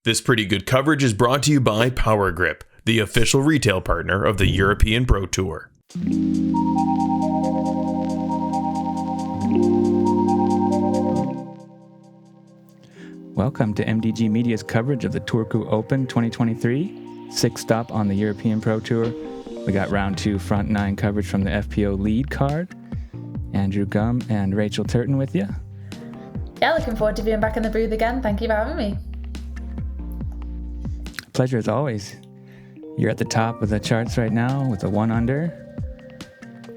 This pretty good coverage is brought to you by Power Grip, the official retail partner of the European Pro Tour. Welcome to MDG Media's coverage of the Turku Open 2023, sixth stop on the European Pro Tour. We got round two front nine coverage from the FPO lead card. Andrew Gum and Rachel Turton with you. Yeah, looking forward to being back in the booth again. Thank you for having me. Pleasure as always. You're at the top of the charts right now with a 1 under.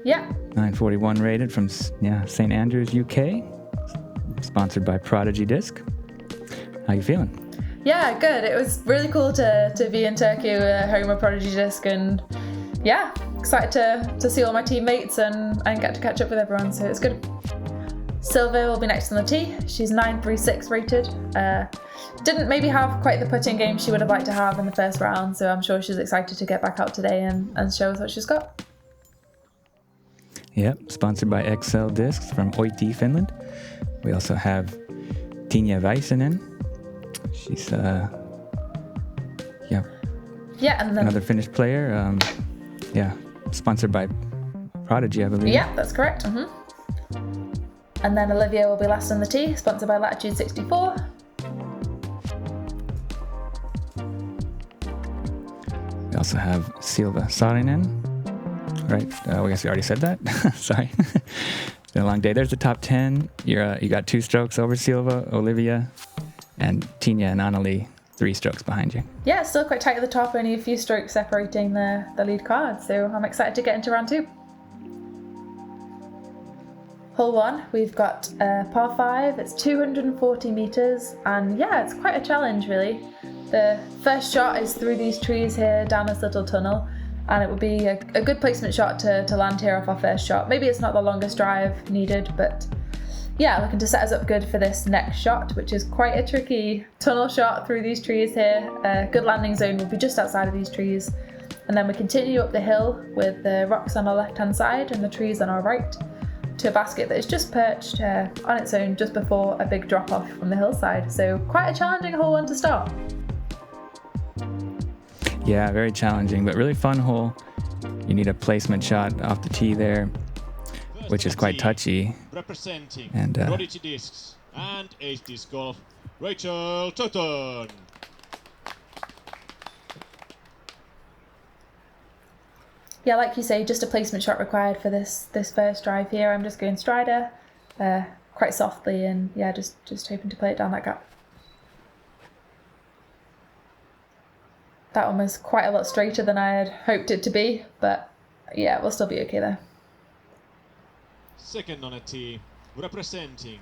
Yeah. 941 rated from St. Andrews, UK. Sponsored by Prodigy Disc. How you feeling? Yeah, good. It was really cool to be in Turku, home of Prodigy Disc, and yeah, excited to see all my teammates and get to catch up with everyone, so it's good. Silva will be next on the tee. She's 936 rated. Didn't maybe have quite the putting game she would have liked to have in the first round, so I'm sure she's excited to get back out today and show us what she's got. Yep, sponsored by XL Discs from Oiti, Finland. We also have Tinja Väisänen. She's and then another Finnish player. Sponsored by Prodigy, I believe. Yeah, that's correct. And then Olivia will be last on the tee, sponsored by Latitude 64. We also have Silva Saarinen, right? I guess we already said that. Sorry. It's been a long day. There's the top 10. You got 2 strokes over Silva, Olivia, and Tinja and Anneli 3 strokes behind you. Yeah, it's still quite tight at the top, only a few strokes separating the lead card, so I'm excited to get into round 2. Hole 1, we've got par 5, it's 240 metres, and yeah, it's quite a challenge really. The first shot is through these trees here, down this little tunnel, and it will be a good placement shot to land here off our first shot. Maybe it's not the longest drive needed, but yeah, looking to set us up good for this next shot, which is quite a tricky tunnel shot through these trees here. A good landing zone will be just outside of these trees, and then we continue up the hill with the rocks on our left-hand side and the trees on our right, to a basket that is just perched on its own just before a big drop off from the hillside. So quite a challenging hole 1 to start. Yeah, very challenging, but really fun hole. You need a placement shot off the tee there, which is quite touchy. Representing and Prodigy Discs and Ace Disc Golf, Rachel Turton. Yeah, like you say, just a placement shot required for this first drive here. I'm just going strider, quite softly, and yeah, just hoping to play it down that gap. That one was quite a lot straighter than I had hoped it to be, but yeah, we'll still be okay there. Second on a tee, representing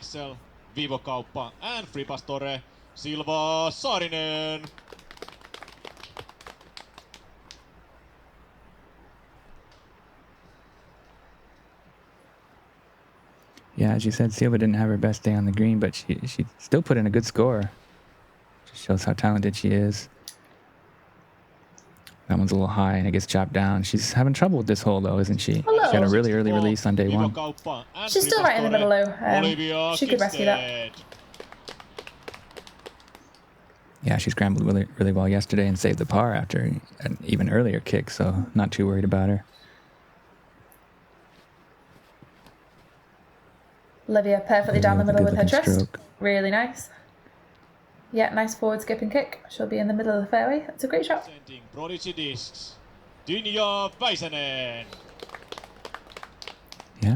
XL, Vivo Kauppa and Free Pastore, Silva Saarinen. Yeah, as you said, Silva didn't have her best day on the green, but she still put in a good score. Just shows how talented she is. That one's a little high and it gets chopped down. She's having trouble with this hole though, isn't she? A little. She had a really early release on day 1. She's still right in the middle though. She could rescue that. Yeah, she scrambled really, really well yesterday and saved the par after an even earlier kick, so not too worried about her. Olivia perfectly down the middle with her twist. Stroke. Really nice. Yeah, nice forward skip and kick. She'll be in the middle of the fairway. It's a great shot. Prodigy Discs, Tinja Väisänen. Yeah.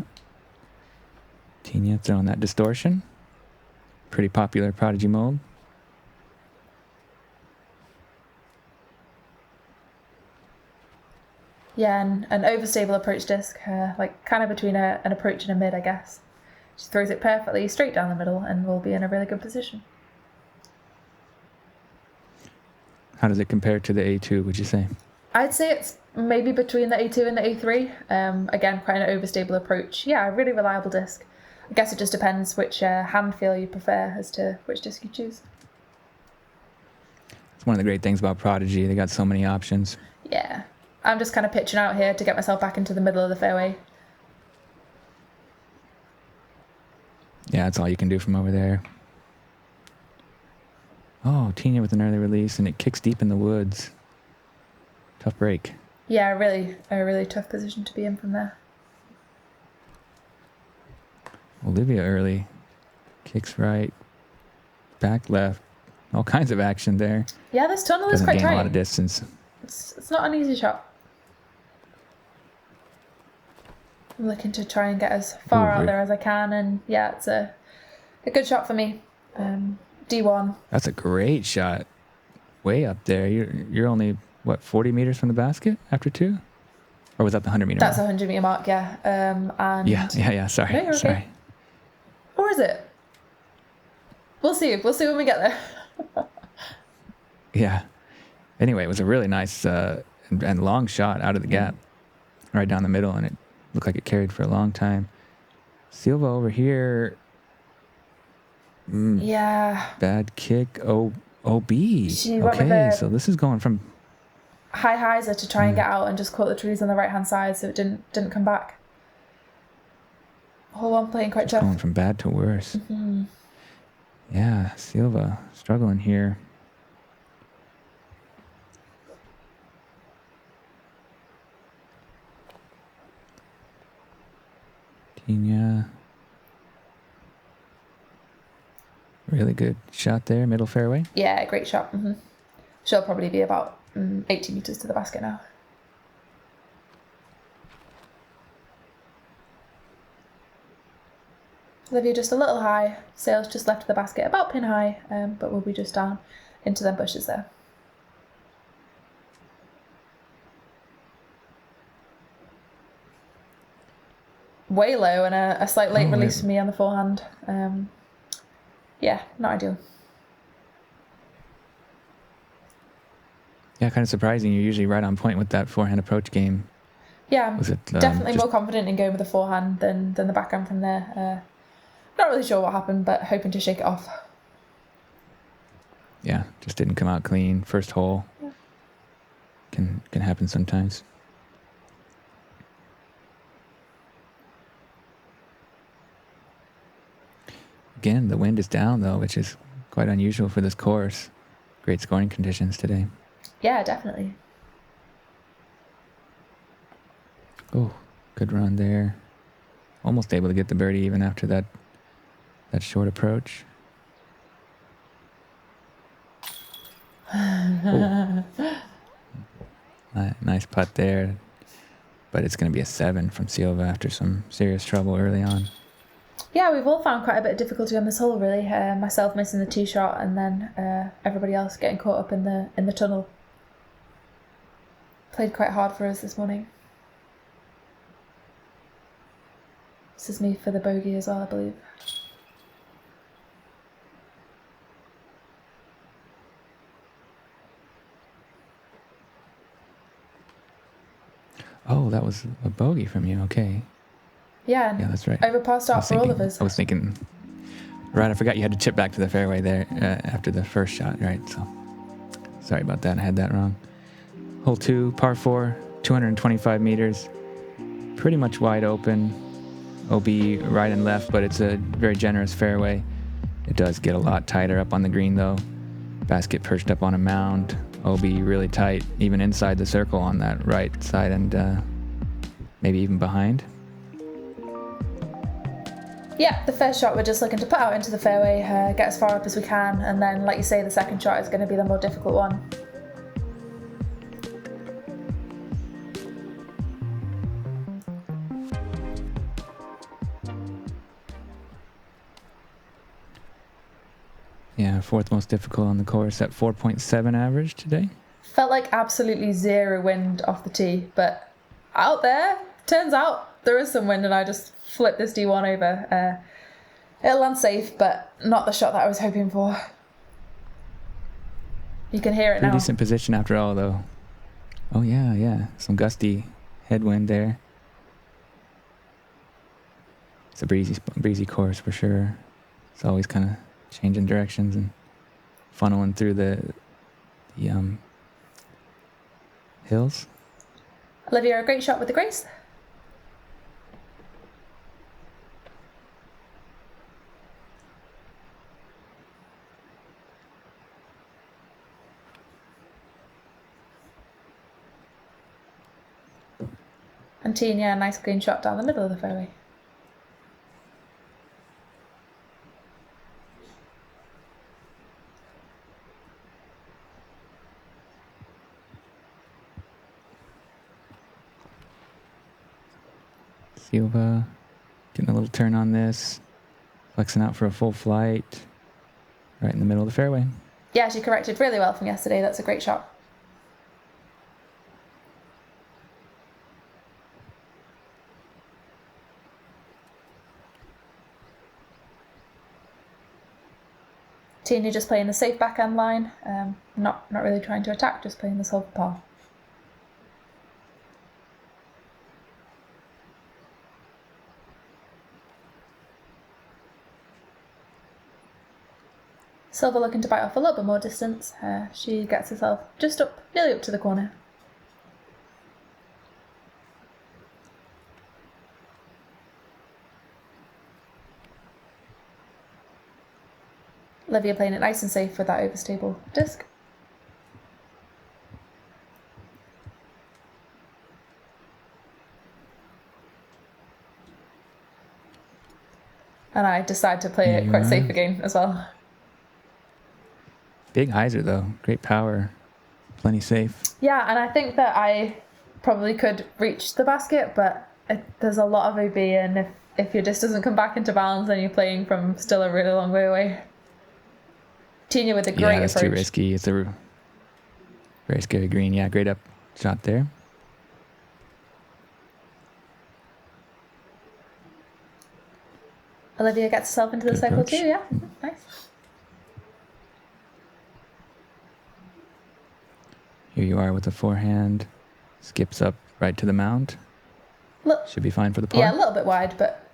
Tinja throwing that distortion. Pretty popular Prodigy mold. Yeah, and an overstable approach disc, like kind of between an approach and a mid, I guess. She throws it perfectly straight down the middle and will be in a really good position. How does it compare to the A2, would you say? I'd say it's maybe between the A2 and the A3. Again, quite an overstable approach. Yeah, a really reliable disc. I guess it just depends which hand feel you prefer as to which disc you choose. It's one of the great things about Prodigy. They got so many options. Yeah. I'm just kind of pitching out here to get myself back into the middle of the fairway. Yeah, that's all you can do from over there. Oh, Tinja with an early release, and it kicks deep in the woods. Tough break. Yeah, a really tough position to be in from there. Olivia early. Kicks right. Back left. All kinds of action there. Yeah, this tunnel is Doesn't quite gain a lot tight. of distance. It's not an easy shot. I'm looking to try and get as far out there as I can, and yeah, it's a good shot for me. D1. That's a great shot. Way up there. You're only, what, 40 meters from the basket after 2? Or was that the 100 meter That's mark? a 100 meter mark, yeah. And Yeah. Sorry. No, you're okay. Sorry. Or is it? We'll see. We'll see when we get there. Yeah. Anyway, it was a really nice and long shot out of the gap, right down the middle, and it looked like it carried for a long time. Silva over here. Yeah. Bad kick. OB. She went with Okay, a so this is going from high hyzer to try and get out and just caught the trees on the right hand side, so it didn't come back. Hole 1 playing quite tough. going from bad to worse. Mm-hmm. Yeah, Silva struggling here. Tinja. Really good shot there, middle fairway. Yeah, great shot. Mm-hmm. She'll probably be about 80 meters to the basket now. Olivia just a little high. Sails just left the basket about pin high, but we'll be just down into them bushes there. Way low and a slight late release for me on the forehand. Yeah, not ideal. Yeah, kind of surprising. You're usually right on point with that forehand approach game. Yeah, Was it definitely just more confident in going with the forehand than the backhand from there. Not really sure what happened, but hoping to shake it off. Yeah, just didn't come out clean. First hole. Yeah. Can happen sometimes. Again, the wind is down though, which is quite unusual for this course. Great scoring conditions today. Yeah, definitely. Oh, good run there. Almost able to get the birdie even after that short approach. Nice putt there. But it's going to be a 7 from Silva after some serious trouble early on. Yeah, we've all found quite a bit of difficulty on this hole, really. Myself missing the tee shot, and then everybody else getting caught up in the tunnel. Played quite hard for us this morning. This is me for the bogey as well, I believe. Oh, that was a bogey from you. Okay. Yeah, that's right. Over par start for all of us. I was thinking, right, I forgot you had to chip back to the fairway there after the first shot, right? So, sorry about that. I had that wrong. Hole 2, par 4, 225 meters. Pretty much wide open. OB right and left, but it's a very generous fairway. It does get a lot tighter up on the green, though. Basket perched up on a mound. OB really tight, even inside the circle on that right side and maybe even behind. Yeah, the first shot we're just looking to put out into the fairway, get as far up as we can, and then, like you say, the second shot is going to be the more difficult one. Yeah, fourth most difficult on the course at 4.7 average today. Felt like absolutely zero wind off the tee, but out there, turns out there is some wind, and I just flipped this D1 over. It'll land safe, but not the shot that I was hoping for. You can hear it Pretty now. decent position after all, though. Oh, yeah. Some gusty headwind there. It's a breezy course for sure. It's always kind of changing directions and funneling through the hills. Olivia, a great shot with the grace. And Tinja, a nice clean shot down the middle of the fairway. Silva getting a little turn on this. Flexing out for a full flight. Right in the middle of the fairway. Yeah, she corrected really well from yesterday. That's a great shot. Tinja just playing a safe backhand line. Not really trying to attack, just playing this hole for par. Silva looking to bite off a little bit more distance. She gets herself just up, nearly up to the corner. Olivia playing it nice and safe with that overstable disc. And I decide to play it quite safe again as well. Big hyzer though, great power, plenty safe. Yeah, and I think that I probably could reach the basket, but there's a lot of OB, and if your disc doesn't come back into bounds, then you're playing from still a really long way away. Tinja with a great approach. Yeah, it's too risky. It's a very scary green. Yeah, great up shot there. Olivia gets herself into the Good circle approach. too, yeah. Nice. Here you are with the forehand. Skips up right to the mound. Look, should be fine for the par. Yeah, a little bit wide, but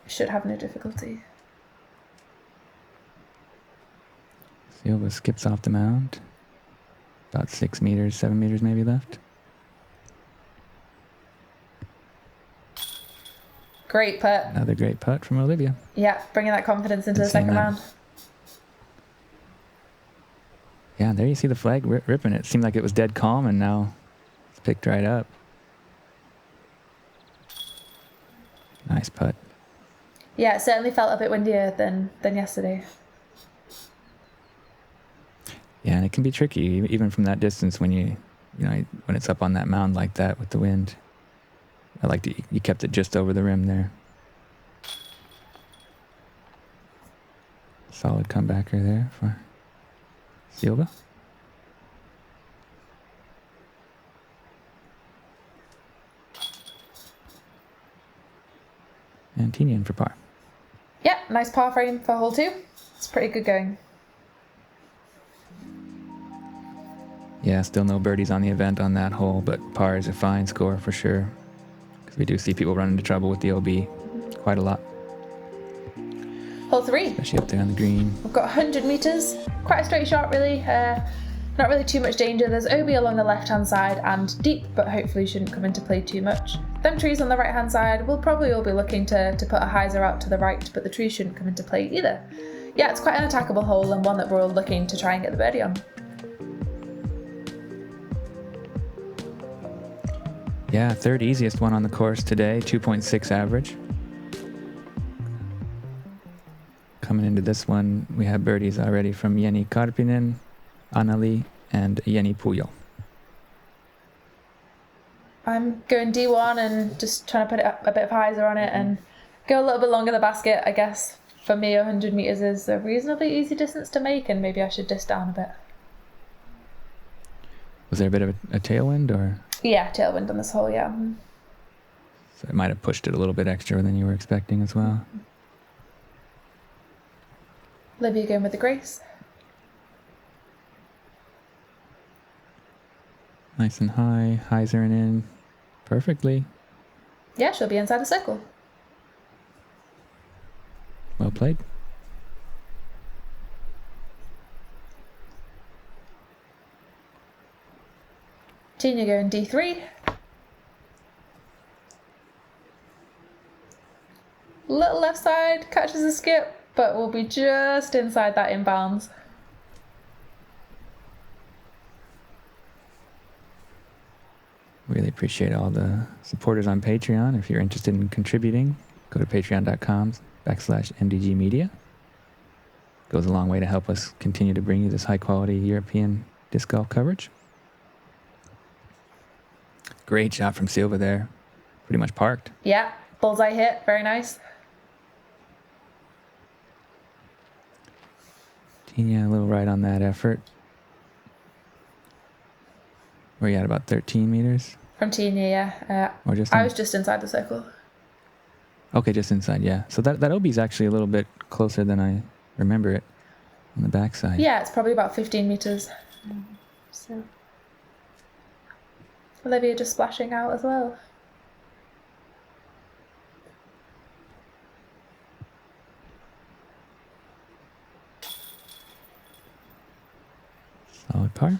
should have no difficulty. Silva skips off the mound. About 6 meters, 7 meters maybe left. Great putt. Another great putt from Olivia. Yeah, bringing that confidence into Good the seeing second that. round. Yeah, there you see the flag ripping it. Seemed like it was dead calm, and now it's picked right up. Nice putt. Yeah, it certainly felt a bit windier than yesterday. Yeah, and it can be tricky even from that distance when when it's up on that mound like that with the wind. I liked it. You kept it just over the rim there. Solid comebacker there for Silva. And Tinja in for par. Yeah, nice par frame for hole 2. It's pretty good going. Yeah, still no birdies on the event on that hole, but par is a fine score for sure. Because we do see people run into trouble with the OB quite a lot, Hole 3. especially up there on the green. We've got 100 metres. Quite a straight shot, really. Not really too much danger. There's OB along the left-hand side and deep, but hopefully shouldn't come into play too much. Them trees on the right-hand side, we'll probably all be looking to put a hyzer out to the right, but the trees shouldn't come into play either. Yeah, it's quite an attackable hole and one that we're all looking to try and get the birdie on. Yeah, third easiest one on the course today, 2.6 average. Coming into this one, we have birdies already from Jenny Karpinen, Anneli, and Jenny Pujo. I'm going D1 and just trying to put a bit of hyzer on it and go a little bit longer the basket. I guess for me 100 metres is a reasonably easy distance to make, and maybe I should disc down a bit. Was there a bit of a tailwind, or? Yeah, tailwind on this hole, yeah. So it might have pushed it a little bit extra than you were expecting as well. Olivia going with the grace. Nice and high, hyzering in perfectly. Yeah, she'll be inside the circle. Well played. Tinja going D3. Little left side, catches a skip, but will be just inside that inbounds. Really appreciate all the supporters on Patreon. If you're interested in contributing, go to patreon.com/MDG Media. Goes a long way to help us continue to bring you this high-quality European disc golf coverage. Great shot from Silva there. Pretty much parked. Yeah, bullseye hit. Very nice. Tinja a little right on that effort. Where you at, about 13 meters? From Tinja, yeah. Or just I was just inside the circle. Okay, just inside, yeah. So that OB is actually a little bit closer than I remember it on the backside. Yeah, it's probably about 15 meters. So Olivia just splashing out as well. Solid par.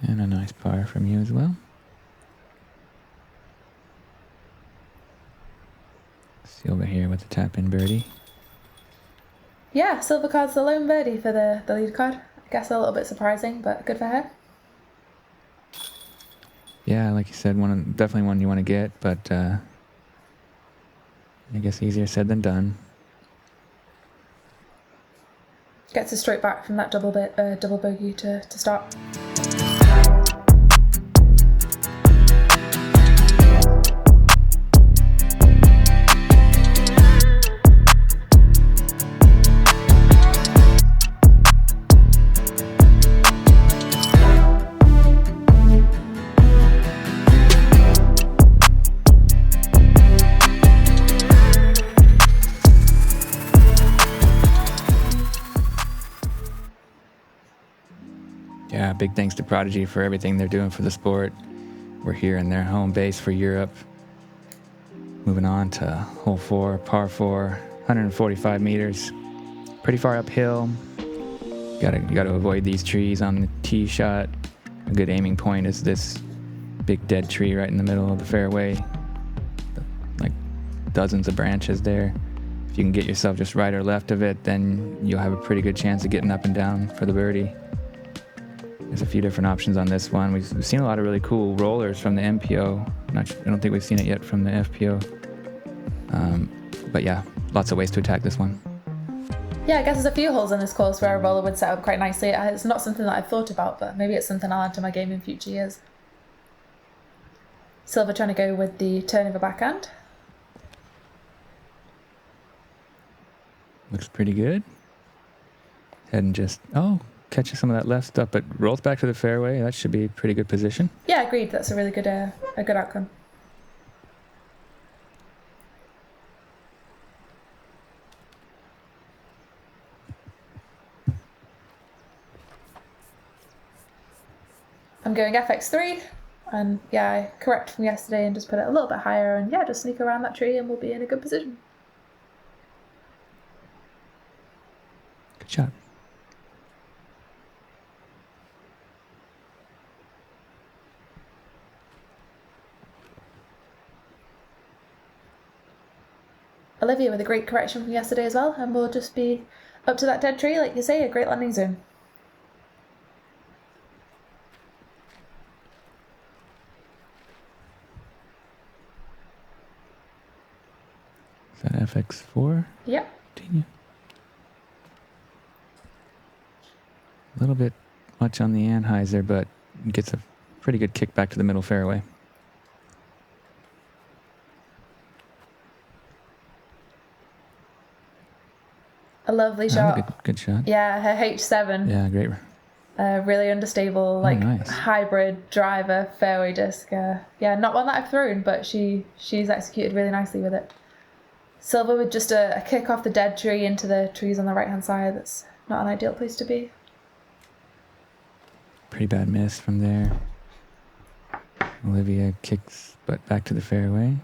And a nice par from you as well. Silva here with the tap-in birdie. Yeah, silver card's the lone birdie for the lead card. I guess a little bit surprising, but good for her. Yeah, like you said, definitely one you want to get, but I guess easier said than done. Gets us straight back from that double bogey to start. Yeah, big thanks to Prodigy for everything they're doing for the sport. We're here in their home base for Europe. Moving on to hole 4, par 4, 145 meters. Pretty far uphill. You gotta avoid these trees on the tee shot. A good aiming point is this big dead tree right in the middle of the fairway. Like dozens of branches there. If you can get yourself just right or left of it, then you'll have a pretty good chance of getting up and down for the birdie. There's a few different options on this one. We've seen a lot of really cool rollers from the MPO. I don't think we've seen it yet from the FPO. But yeah, lots of ways to attack this one. Yeah, I guess there's a few holes in this course where a roller would set up quite nicely. It's not something that I've thought about, but maybe it's something I'll add to my game in future years. Silva trying to go with the turn of a backhand. Looks pretty good. Heading just, catches some of that left stuff, but rolls back to the fairway. That should be a pretty good position. Yeah, agreed. That's a really good outcome. I'm going FX3, and yeah, I correct from yesterday and just put it a little bit higher, and yeah, just sneak around that tree and we'll be in a good position. Good shot. Olivia with a great correction from yesterday as well, and we'll just be up to that dead tree, like you say, a great landing zone. Is that FX4? Yep. Tinja. A little bit much on the Anheuser, but gets a pretty good kick back to the middle fairway. A lovely shot. Good shot. Yeah, her H7. Yeah, great. Really understable, nice. hybrid driver fairway disc. Yeah, not one that I've thrown, but she's executed really nicely with it. Silva with just a kick off the dead tree into the trees on the right hand side. That's not an ideal place to be. Pretty bad miss from there. Olivia kicks, but back to the fairway.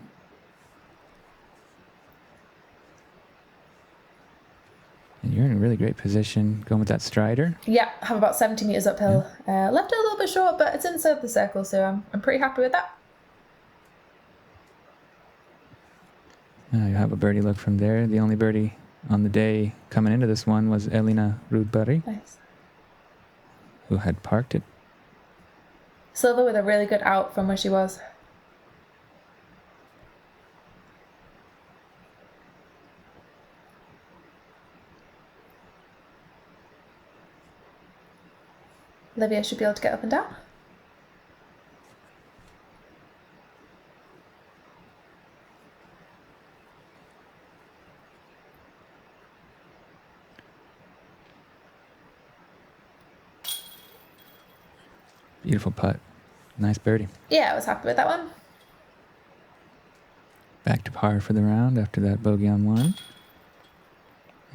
And you're in a really great position going with that strider. Yeah, have about 70 metres uphill. Yeah. Left it a little bit short, but it's inside the circle, so I'm pretty happy with that. You have a birdie look from there. The only birdie on the day coming into this one was Elina Rudberg, Nice. who had parked it. Silva with a really good out from where she was. Olivia should be able to get up and down. Beautiful putt. Nice birdie. Yeah, I was happy with that one. Back to par for the round after that bogey on 1.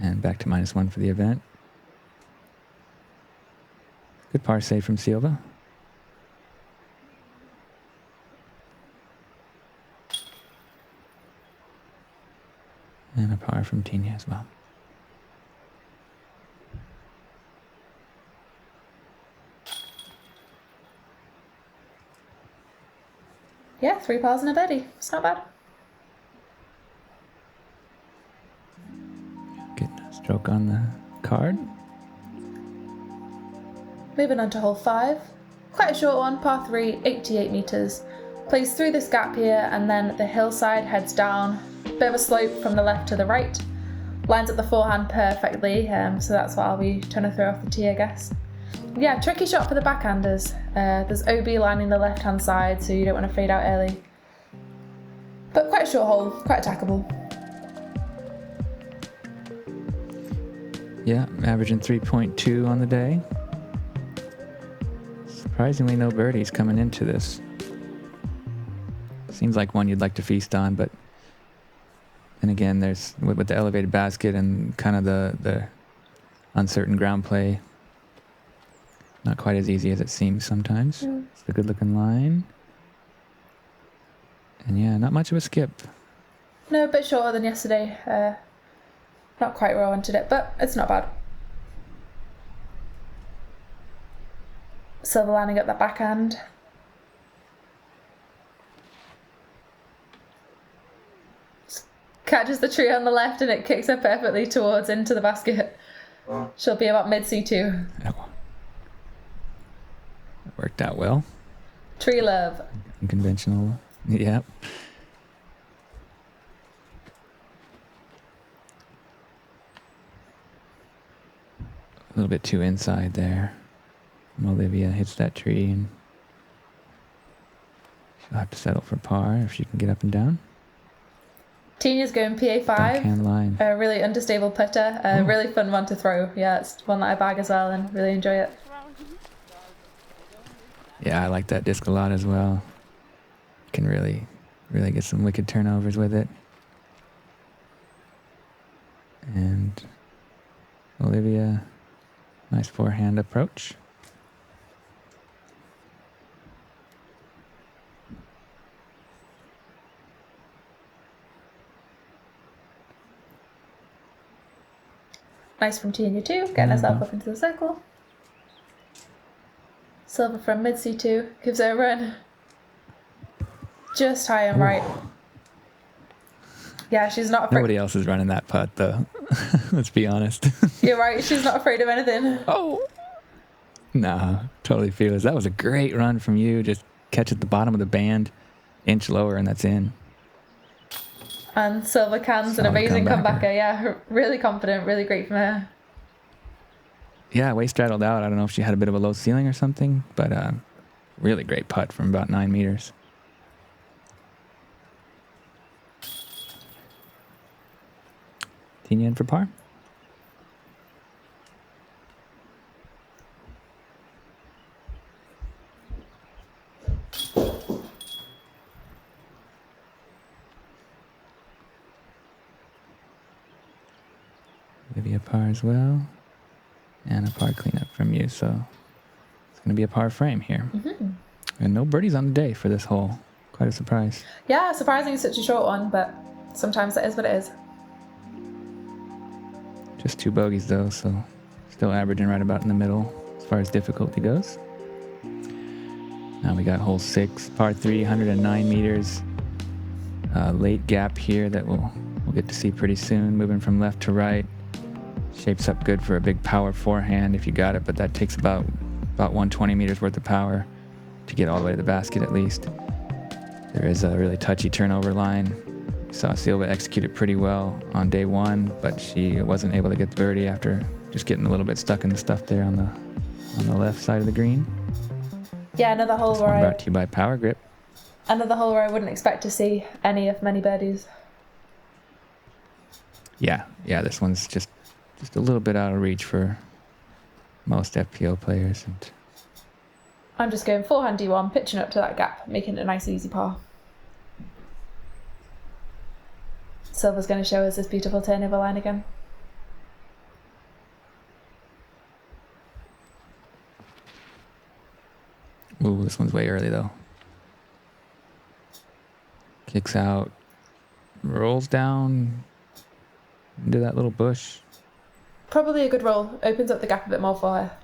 And back to -1 for the event. Good par save from Silva. And a par from Tinja as well. Yeah, 3 pars and a birdie. It's not bad. Getting a stroke on the card. Moving on to hole 5. Quite a short one, par 3, 88 metres. Plays through this gap here and then the hillside heads down. Bit of a slope from the left to the right. Lines up the forehand perfectly, so that's what I'll be trying to throw off the tee, I guess. Yeah, tricky shot for the backhanders. There's OB lining the left-hand side, so you don't want to fade out early. But quite a short hole, quite attackable. Yeah, averaging 3.2 on the day. Surprisingly, no birdies coming into this. Seems like one you'd like to feast on, but then again, there's with the elevated basket and kind of the uncertain ground play, not quite as easy as it seems sometimes. It's a good-looking line. And yeah, not much of a skip. No, a bit shorter than yesterday. Not quite where I wanted it, but it's not bad. Silva lining up that backhand. Catches the tree on the left and it kicks her perfectly towards into the basket. She'll be about mid C2. Oh. Worked out well. Tree love. Unconventional. Yep. A little bit too inside there. Olivia hits that tree and she'll have to settle for par if she can get up and down. Tinja's going PA5. Backhand line. A really understable putter. A really fun one to throw. Yeah, it's one that I bag as well and really enjoy it. Yeah, I like that disc a lot as well. Can really get some wicked turnovers with it. And Olivia, nice forehand approach. Nice from Tinja too, getting herself up into the circle. Silva from mid C2, gives her a run. Just high and right. Yeah, she's not afraid. Nobody else is running that putt though. Let's be honest. You're right, she's not afraid of anything. Oh. No, totally fearless. That was a great run from you. Just catch at the bottom of the band, inch lower, and that's in. And Silva cans an amazing comebacker. Yeah, really confident, really great from her. Yeah, way straddled out. I don't know if she had a bit of a low ceiling or something, but really great putt from about 9 meters. Tinja in for par. Maybe a par as well. And a par cleanup from you, so it's going to be a par frame here. And no birdies on the day for this hole. Quite a surprise. Yeah, surprising such a short one, but sometimes that is what it is. Just 2 bogeys though, so still averaging right about in the middle as far as difficulty goes. Now we got hole 6, par 3, 109 meters. Late gap here that will get to see pretty soon. Moving from left to right. Shapes up good for a big power forehand if you got it, but that takes about 120 meters worth of power to get all the way to the basket at least. There is a really touchy turnover line. Saw Silva execute it pretty well on day one, but she wasn't able to get the birdie after just getting a little bit stuck in the stuff there on the left side of the green. Yeah, another hole where Brought to you by Power Grip. Another hole where I wouldn't expect to see any of many birdies. Yeah, this one's just a little bit out of reach for most FPO players. And I'm just going forehand D1, pitching up to that gap, making it a nice easy par. Silva's going to show us this beautiful turnover line again. Ooh, this one's way early though. Kicks out, rolls down into that little bush. Probably a good roll. Opens up the gap a bit more for her.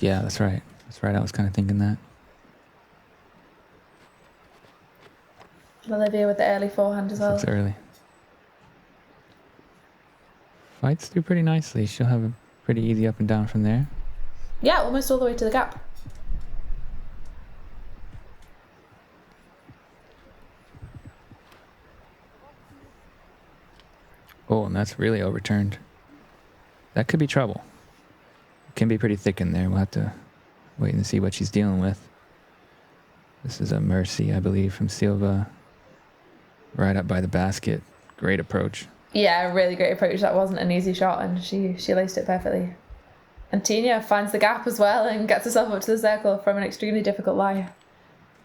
Yeah, that's right. I was kind of thinking that. Olivia with the early forehand as well. Looks early. Fights through pretty nicely. She'll have a pretty easy up and down from there. Yeah, almost all the way to the gap. Oh, and that's really overturned. That could be trouble. It can be pretty thick in there. We'll have to wait and see what she's dealing with. This is a mercy, I believe, from Silva. Right up by the basket. Great approach. Yeah, really great approach. That wasn't an easy shot, and she laced it perfectly. And Tinja finds the gap as well and gets herself up to the circle from an extremely difficult lie.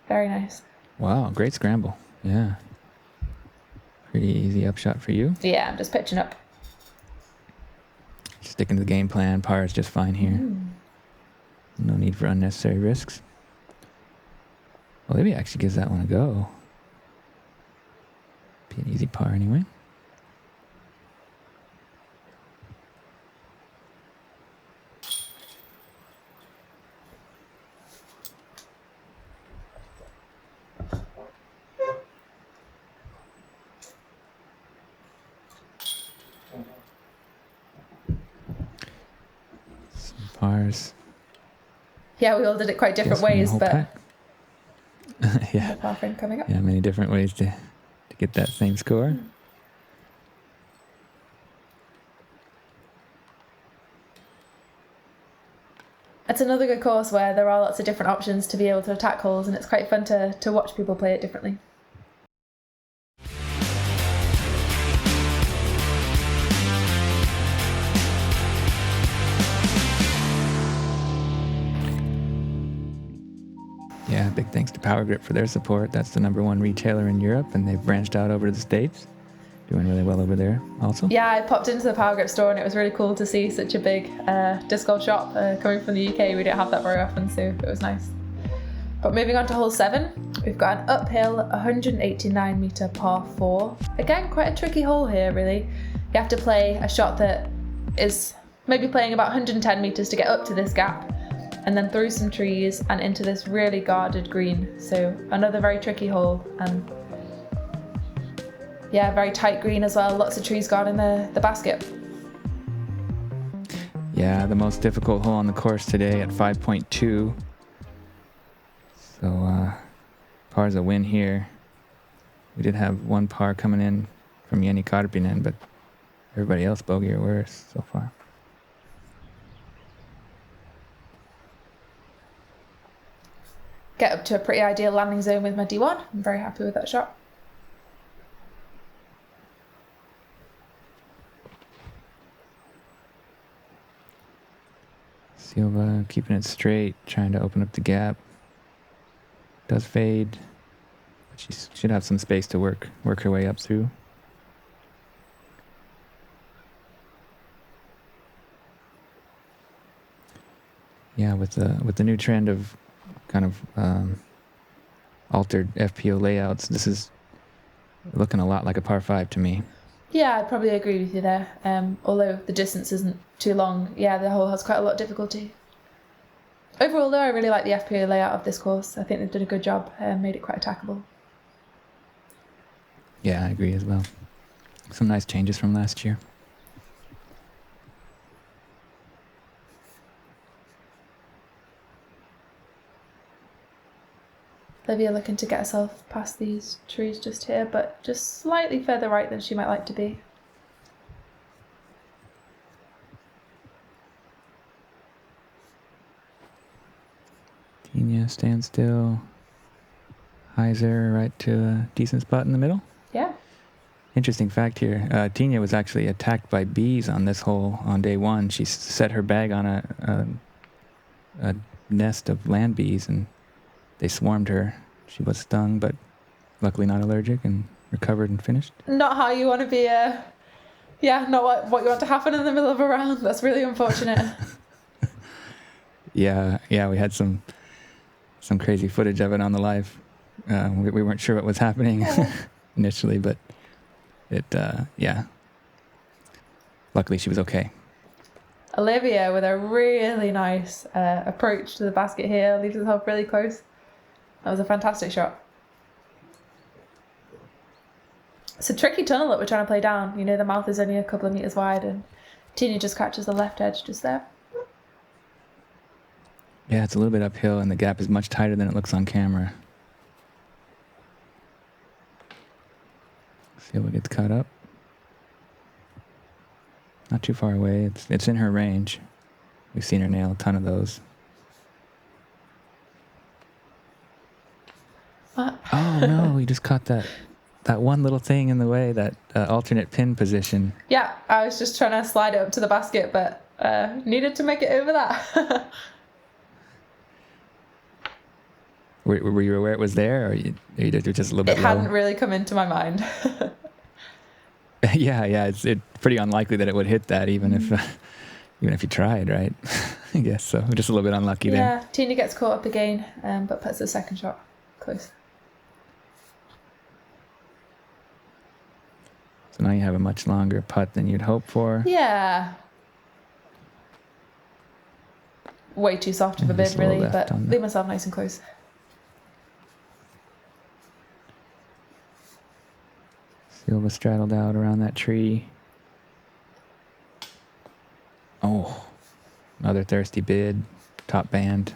Very nice. Wow, great scramble. Yeah. Pretty easy upshot for you. Yeah, I'm just pitching up. Sticking to the game plan. Par is just fine here. No need for unnecessary risks. Olivia actually gives that one a go. Be an easy par anyway. Some pars. Yeah, we all did it quite different ways, but yeah. the par frame coming up. Yeah, many different ways to get that same score. It's another good course where there are lots of different options to be able to attack holes, and it's quite fun to watch people play it differently. Yeah, big thanks to Power Grip for their support. That's the #1 retailer in Europe, and they've branched out over to the States. Doing really well over there also. Yeah, I popped into the Power Grip store and it was really cool to see such a big disc golf shop coming from the UK. We don't have that very often, so it was nice. But moving on to hole 7, we've got an uphill 189 metre par 4. Again, quite a tricky hole here, really. You have to play a shot that is maybe playing about 110 metres to get up to this gap, and then through some trees and into this really guarded green. So another very tricky hole, and yeah, very tight green as well. Lots of trees guarding the basket. Yeah, the most difficult hole on the course today at 5.2. So par's a win here. We did have one par coming in from Jenny Karpinen, but everybody else bogey or worse so far. Get up to a pretty ideal landing zone with my D1. I'm very happy with that shot. Silva keeping it straight, trying to open up the gap. Does fade, but she should have some space to work her way up through. Yeah, with the new trend of kind of altered FPO layouts, this is looking a lot like a par 5 to me. Yeah, I'd probably agree with you there. Although the distance isn't too long, yeah, the hole has quite a lot of difficulty. Overall, though, I really like the FPO layout of this course. I think they've done a good job and made it quite attackable. Yeah, I agree as well. Some nice changes from last year. Olivia looking to get herself past these trees just here, but just slightly further right than she might like to be. Tinja stand still. Heiser right to a decent spot in the middle. Yeah. Interesting fact here. Tinja was actually attacked by bees on this hole on day one. She set her bag on a nest of land bees, and they swarmed her. She was stung, but luckily not allergic, and recovered and finished. Not how you want to be, not what you want to happen in the middle of a round. That's really unfortunate. Yeah, we had some crazy footage of it on the live. We weren't sure what was happening initially, but luckily she was okay. Olivia with a really nice approach to the basket here, leaves herself really close. That was a fantastic shot. It's a tricky tunnel that we're trying to play down. You know, the mouth is only a couple of meters wide, and Tinja just catches the left edge just there. Yeah, it's a little bit uphill, and the gap is much tighter than it looks on camera. Silva gets caught up. Not too far away. It's in her range. We've seen her nail a ton of those. What? Oh no, we just caught that one little thing in the way, that alternate pin position. Yeah, I was just trying to slide it up to the basket, but needed to make it over that. Were you aware it was there, or you just a little bit It low? hadn't really come into my mind. Yeah, it's pretty unlikely that it would hit that, even if you tried, right? I guess so. Just a little bit unlucky there. Yeah, Tinja gets caught up again, but puts the second shot close. So now you have a much longer putt than you'd hope for. Yeah. Way too soft of a bid, Just a little really, left but on the- leave myself nice and close. Silva straddled out around that tree. Oh, another thirsty bid. Top band.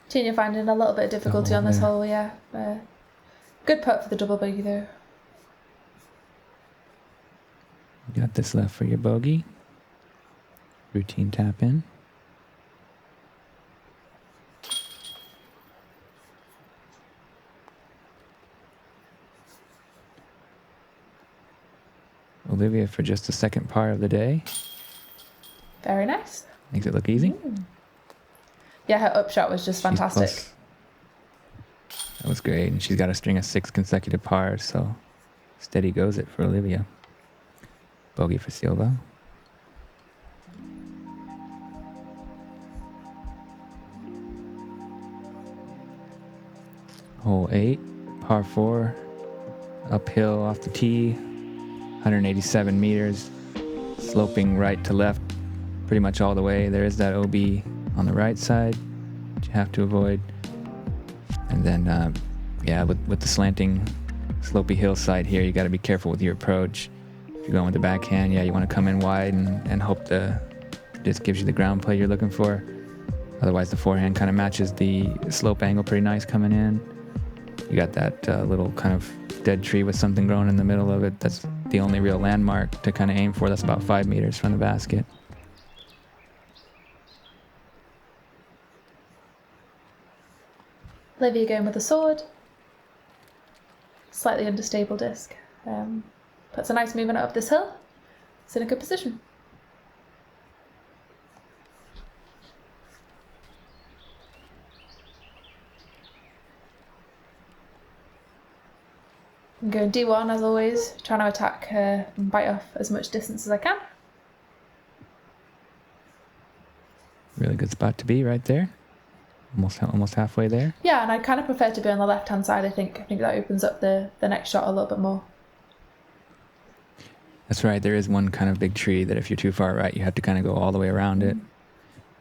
Tinja finding a little bit of difficulty Double on this there. hole, yeah. Good putt for the double bogey, though. You got this left for your bogey. Routine tap in. Olivia for just the second par of the day. Very nice. Makes it look easy. Yeah, her upshot was just She's fantastic. plus- That was great. And she's got a string of 6 consecutive pars, so steady goes it for Olivia. Bogey for Silva. Hole 8, par 4, uphill off the tee, 187 meters, sloping right to left pretty much all the way. There is that OB on the right side that you have to avoid. And then, with the slanting, slopey hillside here, you got to be careful with your approach. If you're going with the backhand, you want to come in wide and hope the disc gives you the ground play you're looking for. Otherwise, the forehand kind of matches the slope angle pretty nice coming in. You got that little kind of dead tree with something growing in the middle of it. That's the only real landmark to kind of aim for. That's about 5 meters from the basket. Olivia going with the sword. Slightly understable disc. Puts a nice movement up this hill. It's in a good position. I'm going D1 as always, trying to attack and bite off as much distance as I can. Really good spot to be right there. Almost halfway there. Yeah, and I kind of prefer to be on the left-hand side, I think. I think that opens up the next shot a little bit more. That's right. There is one kind of big tree that if you're too far right, you have to kind of go all the way around it.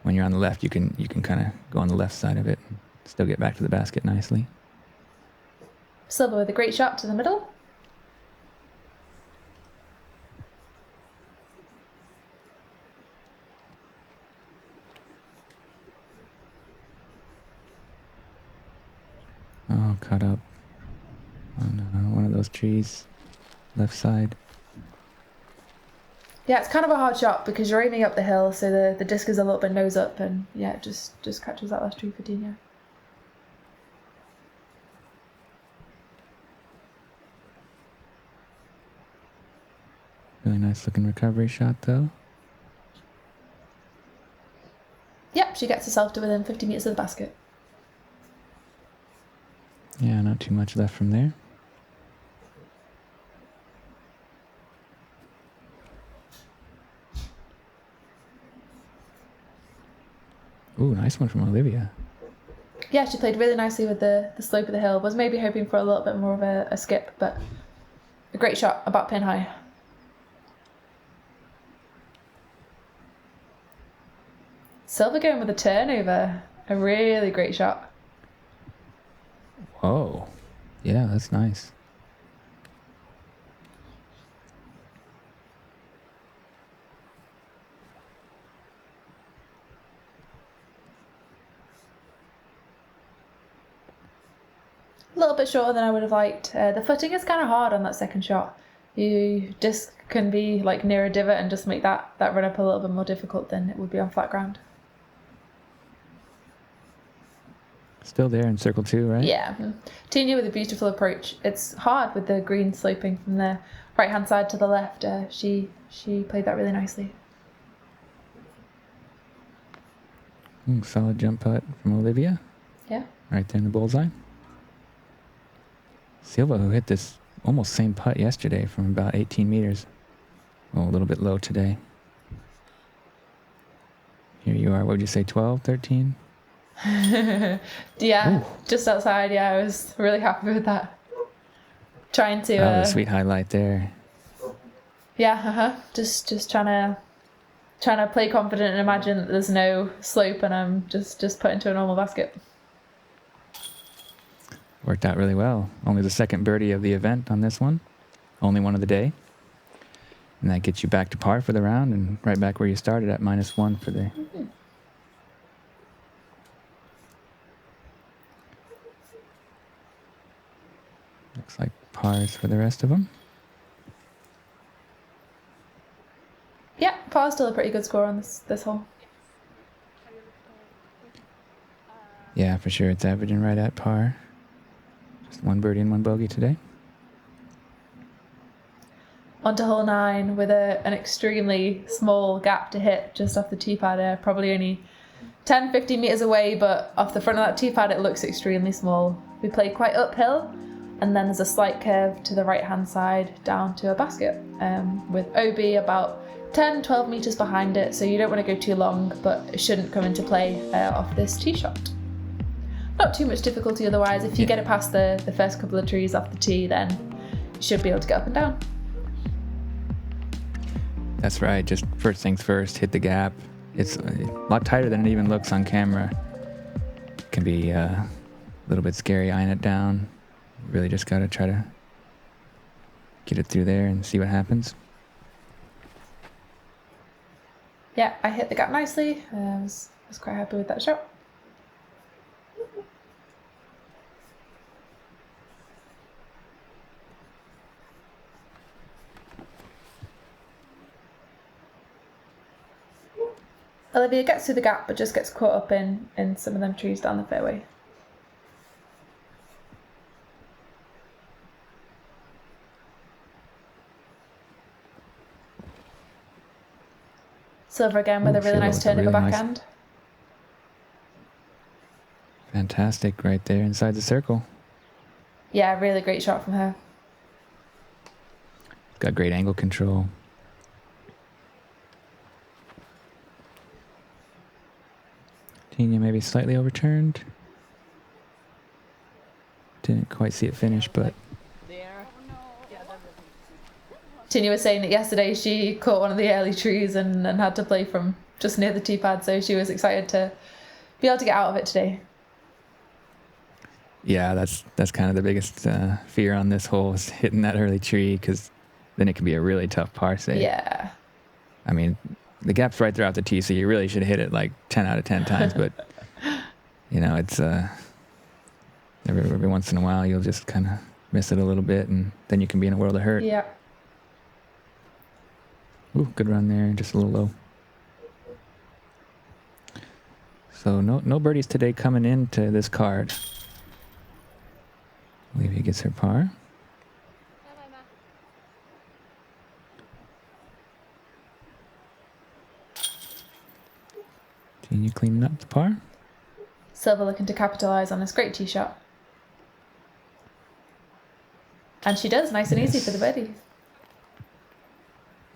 when you're on the left, you can kind of go on the left side of it and still get back to the basket nicely. Silva with a great shot to the middle. Oh, caught up on one of those trees, left side. Yeah, it's kind of a hard shot because you're aiming up the hill, so the disc is a little bit nose up, and yeah, it just catches that last tree for Tinja. Really nice looking recovery shot though. Yep, she gets herself to within 50 meters of the basket. Yeah, not too much left from there. Ooh, nice one from Olivia. Yeah, she played really nicely with the slope of the hill. Was maybe hoping for a little bit more of a skip, but a great shot about pin high. Silva going with a turnover. A really great shot. Whoa. Yeah, that's nice. A little bit shorter than I would have liked. The footing is kind of hard on that second shot. You just can be like near a divot and just make that run up a little bit more difficult than it would be on flat ground. Still there in circle 2, right? Yeah. Tinja with a beautiful approach. It's hard with the green sloping from the right hand side to the left. She played that really nicely. Solid jump putt from Olivia. Yeah. Right there in the bullseye. Silva, who hit this almost same putt yesterday from about 18 meters. Oh, a little bit low today. Here you are, what would you say, 12, 13? Yeah, Ooh. just outside. Yeah, I was really happy with that. Trying to. Oh, the sweet highlight there. Yeah, just trying to play confident and imagine that there's no slope and I'm just put into a normal basket. Worked out really well. Only the second birdie of the event on this one. Only one of the day. And that gets you back to par for the round and right back where you started at -1 for the... Mm-hmm. Looks like pars for the rest of them. Yeah, par's still a pretty good score on this hole. Yeah, for sure. It's averaging right at par. Just one birdie and one bogey today. Onto hole 9 with an extremely small gap to hit just off the tee pad. Probably only 10-15 meters away, but off the front of that tee pad it looks extremely small. We played quite uphill, and then there's a slight curve to the right hand side down to a basket with OB about 10-12 meters behind it, so you don't want to go too long, but it shouldn't come into play off this tee shot. Not too much difficulty otherwise. If you get it past the first couple of trees off the tee, then you should be able to get up and down. That's right. Just first things first, hit the gap. It's a lot tighter than it even looks on camera. It can be a little bit scary eyeing it down. Really just got to try to get it through there and see what happens. Yeah, I hit the gap nicely. I was quite happy with that shot. Olivia gets through the gap, but just gets caught up in some of them trees down the fairway. Silva again with a really nice turn of a backhand. Fantastic right there inside the circle. Yeah, really great shot from her. Got great angle control. Tinja maybe slightly overturned. Didn't quite see it finish, but... Tinja was saying that yesterday she caught one of the early trees and had to play from just near the tee pad, so she was excited to be able to get out of it today. Yeah, that's kind of the biggest fear on this hole is hitting that early tree, because then it can be a really tough par save. Yeah. I mean, the gap's right throughout the tee, so you really should hit it like 10 out of 10 times. But, you know, it's every once in a while you'll just kind of miss it a little bit, and then you can be in a world of hurt. Yeah. Ooh, good run there, just a little low. So no birdies today coming into this card. Olivia gets her par. Tinja cleaning up the par. Silva looking to capitalise on this great tee shot. And she does, nice and easy for the birdie.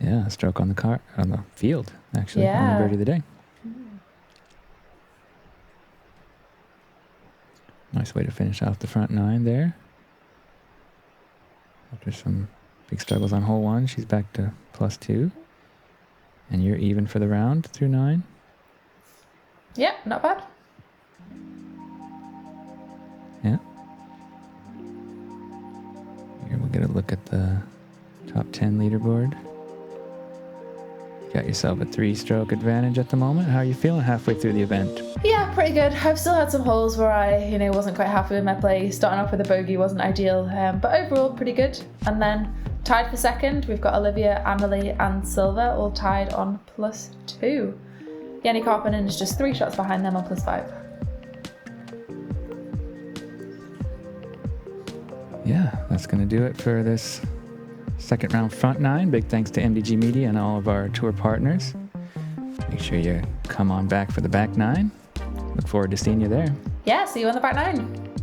Yeah, a stroke on the field, actually, on Yeah. the birdie of the day. Nice way to finish off the front nine there. After some big struggles on hole one, she's back to +2. And you're even for the round through 9. Yeah, not bad. Yeah. Here we'll get a look at the top 10 leaderboard. Got yourself a 3-stroke advantage at the moment. How are you feeling halfway through the event? Yeah, pretty good. I've still had some holes where I, wasn't quite happy with my play. Starting off with a bogey wasn't ideal, but overall pretty good. And then tied for second, we've got Olivia, Amelie and Silva all tied on +2. Jenny Karpinen is just 3 shots behind them on +5. Yeah, that's going to do it for this second round front 9. Big thanks to MDG Media and all of our tour partners. Make sure you come on back for the back 9. Look forward to seeing you there. Yeah, see you on the back 9.